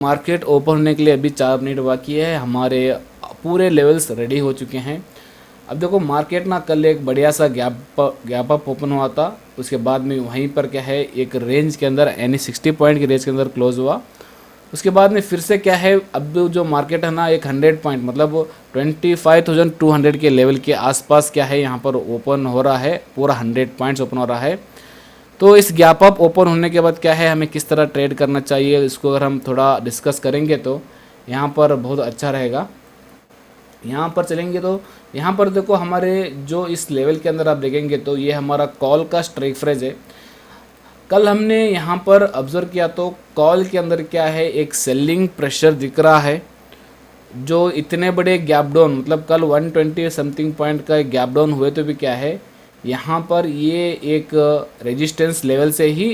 Market open होने के लिए अभी 4 मिनट बाकी है। हमारे पूरे लेवल्स रेडी हो चुके हैं। अब देखो मार्केट ना कल एक बढ़िया सा गैप अप ओपन हुआ था। उसके बाद में वहीं पर क्या है एक रेंज के अंदर यानी 60 पॉइंट की रेंज के अंदर क्लोज हुआ। उसके बाद में फिर से क्या है अब जो मार्केट है ना एक 100 पॉइंट मतलब 25,200 के लेवल के आसपास क्या है यहाँ पर ओपन हो रहा है। पूरा 100 पॉइंट्स ओपन हो रहा है। तो इस गैप अप ओपन होने के बाद क्या है हमें किस तरह ट्रेड करना चाहिए इसको अगर हम थोड़ा डिस्कस करेंगे तो यहाँ पर बहुत अच्छा रहेगा। यहाँ पर चलेंगे तो यहाँ पर देखो हमारे जो इस लेवल के अंदर आप देखेंगे तो ये हमारा कॉल का स्ट्राइक फ्रेज है। कल हमने यहाँ पर ऑब्जर्व किया तो कॉल के अंदर क्या है एक सेलिंग प्रेशर दिख रहा है। जो इतने बड़े गैप डाउन मतलब कल 120 समथिंग पॉइंट का गैप डाउन हुए तो भी क्या है यहाँ पर ये एक रेजिस्टेंस लेवल से ही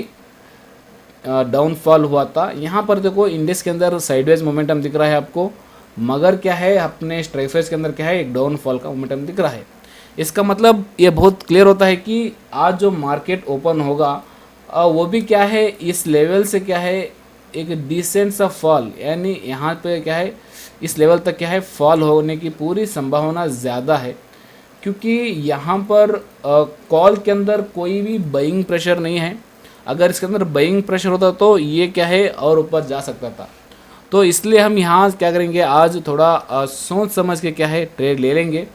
डाउनफॉल हुआ था। यहाँ पर देखो इंडेक्स के अंदर साइडवेज मोमेंटम दिख रहा है आपको, मगर क्या है अपने स्ट्राइक प्राइस के अंदर क्या है एक डाउनफॉल का मोमेंटम दिख रहा है। इसका मतलब ये बहुत क्लियर होता है कि आज जो मार्केट ओपन होगा वो भी क्या है इस लेवल से क्या है एक डिसेंट सा फॉल यानी यहाँ पे क्या है इस लेवल तक क्या है फॉल होने की पूरी संभावना ज़्यादा है। क्योंकि यहाँ पर कॉल के अंदर कोई भी बाइंग प्रेशर नहीं है। अगर इसके अंदर बाइंग प्रेशर होता तो ये क्या है और ऊपर जा सकता था। तो इसलिए हम यहाँ क्या करेंगे आज थोड़ा सोच समझ के क्या है ट्रेड ले लेंगे।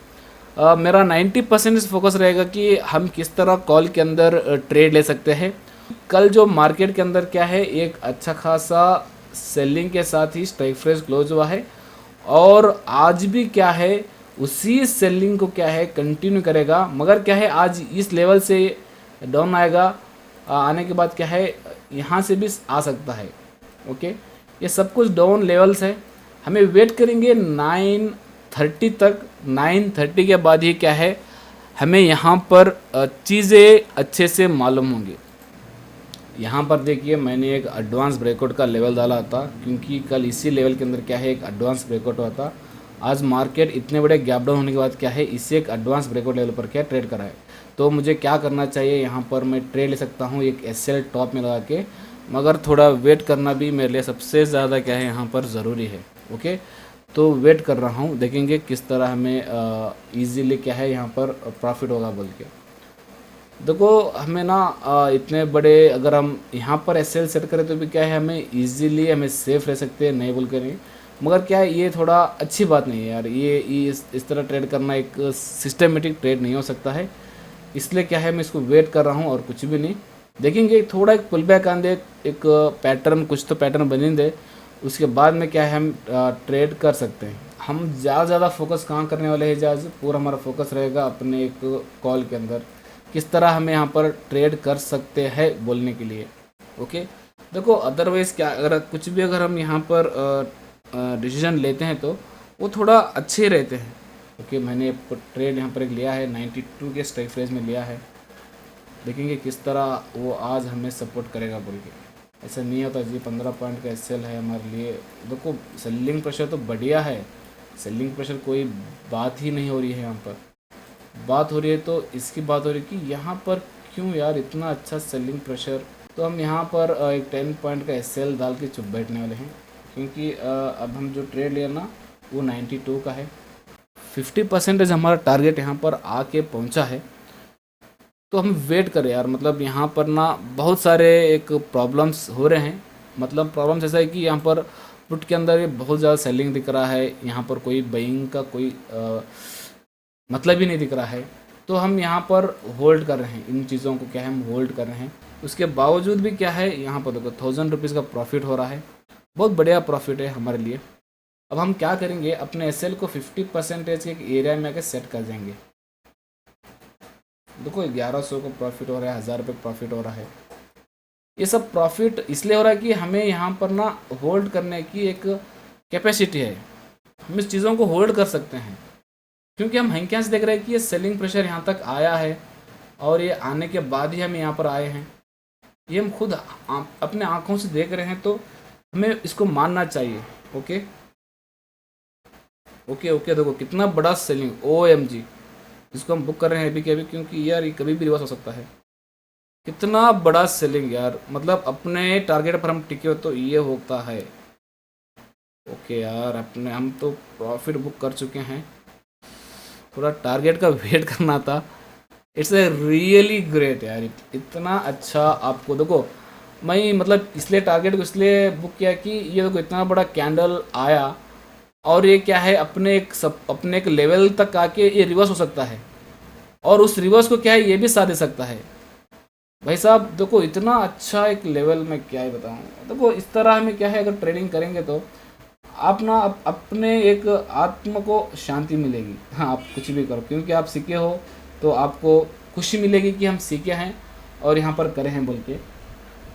मेरा 90% फोकस रहेगा कि हम किस तरह कॉल के अंदर ट्रेड ले सकते हैं। कल जो मार्केट के अंदर क्या है एक अच्छा खासा सेलिंग के साथ ही स्ट्राइक प्राइस क्लोज हुआ है और आज भी क्या है उसी सेलिंग को क्या है कंटिन्यू करेगा। मगर क्या है आज इस लेवल से डाउन आएगा, आने के बाद क्या है यहाँ से भी आ सकता है। ओके, ये सब कुछ डाउन लेवल्स है। हमें वेट करेंगे 9:30 तक। 9:30 के बाद ही क्या है हमें यहाँ पर चीज़ें अच्छे से मालूम होंगी। यहाँ पर देखिए मैंने एक एडवांस ब्रेकआउट का लेवल डाला था क्योंकि कल इसी लेवल के अंदर क्या है एक एडवांस ब्रेकआउट हुआ था। आज मार्केट इतने बड़े गैप डाउन होने के बाद क्या है इसे एक एडवांस ब्रेकआउट लेवल पर क्या ट्रेड करा है। तो मुझे क्या करना चाहिए यहाँ पर मैं ट्रेड ले सकता हूँ एक एसएल टॉप में लगा के, मगर थोड़ा वेट करना भी मेरे लिए सबसे ज़्यादा क्या है यहाँ पर ज़रूरी है। ओके, तो वेट कर रहा हूँ, देखेंगे किस तरह हमें ईजीली क्या है यहाँ पर प्रॉफिट होगा बोल के। देखो हमें ना इतने बड़े अगर हम यहाँ पर एसएल सेट करें तो भी क्या है हमें इजीली हमें सेफ रह सकते हैं, नहीं बोल के नहीं। मगर क्या है ये थोड़ा अच्छी बात नहीं है यार, ये इस तरह ट्रेड करना एक सिस्टमेटिक ट्रेड नहीं हो सकता है। इसलिए क्या है मैं इसको वेट कर रहा हूँ और कुछ भी नहीं। देखेंगे थोड़ा एक पुल बैक आने दे, एक पैटर्न कुछ तो पैटर्न बने दे, उसके बाद में क्या है हम ट्रेड कर सकते हैं। हम ज़्यादा फोकस कहाँ करने वाले हैं, ज़्यादा पूरा हमारा फोकस रहेगा अपने एक कॉल के अंदर किस तरह हमें यहाँ पर ट्रेड कर सकते हैं बोलने के लिए। ओके, देखो अदरवाइज़ क्या अगर कुछ भी अगर हम यहाँ पर डिसीजन लेते हैं तो वो थोड़ा अच्छे रहते हैं। ओके, मैंने ट्रेड यहाँ पर एक लिया है 92 के स्ट्राइक प्राइस में लिया है। देखेंगे किस तरह वो आज हमें सपोर्ट करेगा बोल के। ऐसा नहीं होता जी 15 पॉइंट का एसएल है हमारे लिए। देखो सेलिंग प्रेशर तो बढ़िया है, सेलिंग प्रेशर कोई बात ही नहीं हो रही है। यहाँ पर बात हो रही है तो इसकी बात हो रही है कि यहाँ पर क्यों यार इतना अच्छा सेलिंग प्रेशर। तो हम यहाँ पर एक 10 पॉइंट का एसएल डाल के चुप बैठने वाले हैं क्योंकि अब हम जो ट्रेड लिया ना वो 92 का है। 50% हमारा टारगेट यहाँ पर आके पहुँचा है। तो हम वेट करें यार, मतलब यहाँ पर ना बहुत सारे एक प्रॉब्लम्स हो रहे हैं। मतलब प्रॉब्लम्स ऐसा है कि यहाँ पर पुट के अंदर ये बहुत ज़्यादा सेलिंग दिख रहा है, यहाँ पर कोई बाइंग का कोई मतलब ही नहीं दिख रहा है। तो हम यहाँ पर होल्ड कर रहे हैं, इन चीज़ों को क्या है हम होल्ड कर रहे हैं। उसके बावजूद भी क्या है यहाँ पर देखो 1000 रुपीज़ का प्रॉफिट हो रहा है, बहुत बढ़िया प्रॉफिट है हमारे लिए। अब हम क्या करेंगे अपने एसएल को 50% के एक एरिया में आके सेट कर देंगे। देखो 1100 का प्रॉफिट हो रहा है, 1000 रुपये प्रॉफिट हो रहा है। ये सब प्रॉफिट इसलिए हो रहा है कि हमें यहाँ पर ना होल्ड करने की एक कैपेसिटी है, हम इस चीज़ों को होल्ड कर सकते हैं। क्योंकि हम हंक्या से देख रहे हैं कि ये सेलिंग प्रेशर यहाँ तक आया है और ये आने के बाद ही हम यहाँ पर आए हैं। ये हम खुद अपने आँखों से देख रहे हैं तो हमें इसको मानना चाहिए। ओके ओके ओके, देखो कितना बड़ा सेलिंग OMG, जिसको हम बुक कर रहे हैं अभी के अभी, क्योंकि यार ये कभी भी रिवर्स हो सकता है। कितना बड़ा सेलिंग यार, मतलब अपने टारगेट पर हम टिके हो तो ये होता है। ओके यार, अपने हम तो प्रॉफिट बुक कर चुके हैं, थोड़ा टारगेट का वेट करना था। इट्स ए रियली ग्रेट यार, इतना अच्छा आपको देखो, मैं मतलब इसलिए टारगेट को इसलिए बुक किया कि ये देखो इतना बड़ा कैंडल आया, और ये क्या है अपने एक लेवल तक आके ये रिवर्स हो सकता है, और उस रिवर्स को क्या है ये भी साथ दे सकता है। भाई साहब देखो इतना अच्छा एक लेवल में क्या ही बताऊँ, देखो इस तरह हमें क्या है अगर ट्रेडिंग करेंगे तो आप ना अपने एक आत्म को शांति मिलेगी। हाँ, आप कुछ भी करो, क्योंकि आप सीखे हो तो आपको खुशी मिलेगी कि हम सीखे हैं और यहाँ पर करे हैं बोल के।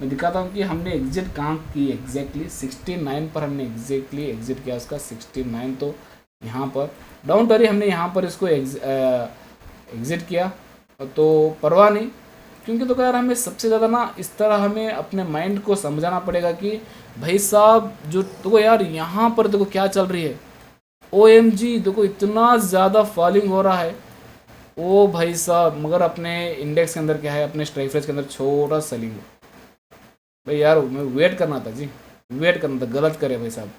मैं दिखाता हूँ कि हमने एग्जिट कहाँ की, एग्जैक्टली 69 पर हमने एग्जैक्टली एग्जिट किया उसका 69। तो यहाँ पर डाउन टरी हमने यहाँ पर इसको एग्जिट किया, तो परवाह नहीं, क्योंकि तो यार हमें सबसे ज़्यादा ना इस तरह हमें अपने माइंड को समझाना पड़ेगा कि भाई साहब जो देखो यार यहाँ पर देखो क्या चल रही है, OMG देखो इतना ज़्यादा फॉलिंग हो रहा है। ओ भाई साहब, मगर अपने इंडेक्स के अंदर क्या है, अपने स्ट्राइक प्राइस के अंदर छोटा सेलिंग है। भाई यार मैं वेट करना था जी, वेट करना था, गलत करे भाई साहब,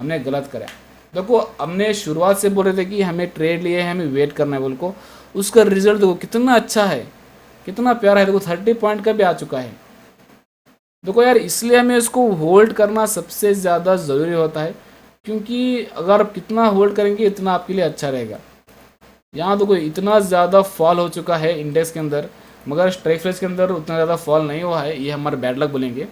हमने गलत करा। देखो हमने शुरुआत से बोल रहे थे कि हमें ट्रेड लिए है, हमें वेट करना है बोल को, उसका रिजल्ट देखो कितना अच्छा है, कितना प्यारा है। देखो 30 पॉइंट का भी आ चुका है। देखो यार इसलिए हमें इसको होल्ड करना सबसे ज़्यादा ज़रूरी होता है, क्योंकि अगर आप कितना होल्ड करेंगे इतना आपके लिए अच्छा रहेगा। यहाँ देखो इतना ज़्यादा फॉल हो चुका है इंडेक्स के अंदर, मगर स्ट्राइक प्राइस के अंदर उतना ज़्यादा फॉल नहीं हुआ है, ये हमारा बैड लक बोलेंगे।